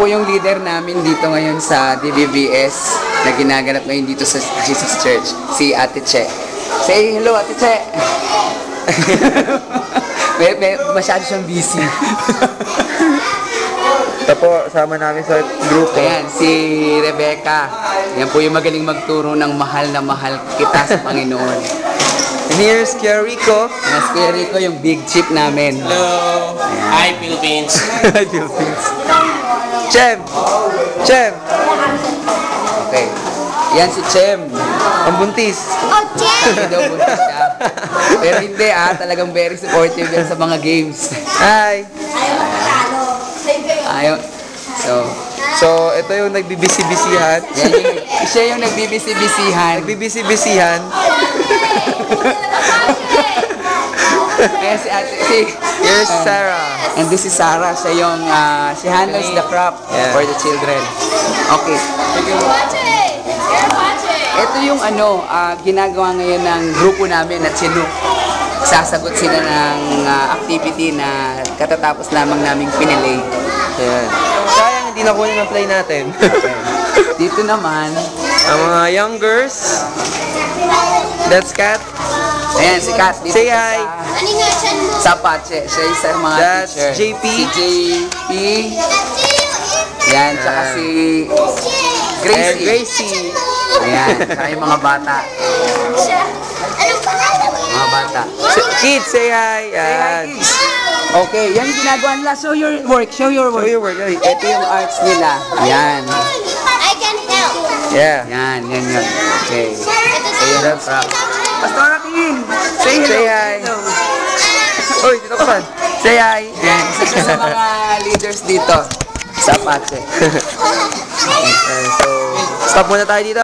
po yung leader namin dito ngayon sa DBVS na ginaganap ngayon dito sa Jesus Church, si Ate Che. Say hello, Ate Che! Masyado siyang busy. Ito po, sama namin sa grupo. Ayan, si Rebecca. Yan po yung magaling magturo ng mahal na mahal kita sa Panginoon. And here's Kuya Rico. Mas Kuya Rico, yung big chip namin. Hello. Hi, Philippines. Philippines. Chem! Chem! Okay. Yan si Chem. Ang buntis. Oh, Jen! Hindi daw buntis siya. Pero hindi talagang very supportive yan sa mga games. Hi! Ayaw. So, ito yung nagbibisi-bisihan. Yan siya yung nagbibisi-bisihan. Nagbibisi-bisihan. Ayan si Here's Sarah. And this is Sarah. Siya yung, she handles the crop for the children. Okay. Ito yung ginagawa ngayon ng grupo namin at Chinook. Sasagot sila ng activity na katatapos lamang naming pinilay. Ayan. Sayang hindi nakuha yung play natin. Dito naman, Ang mga young girls. That's Kat. ayan si Kat. Dito Say siya hi. Sa Pache. Siya isa sa mga That's teacher. JP. Si JP. Yan, tsaka si Gracie. Gracie. Ayan, tsaka yung mga bata. Mga bata. Kids, say hi. Yan. Okay, yan yung ginagawa nila. Show your work. Show your work. Show your work. Ito yung arts nila. Yan. I can help. Yeah. Yan yun. Okay. Ayan. That's right. Pastor Akin, say hello. Say hi. Hello. Oy, dito ka saan? Say hi. Yan, isa siya sa mga leaders dito sa Pache. So, stop muna tayo dito.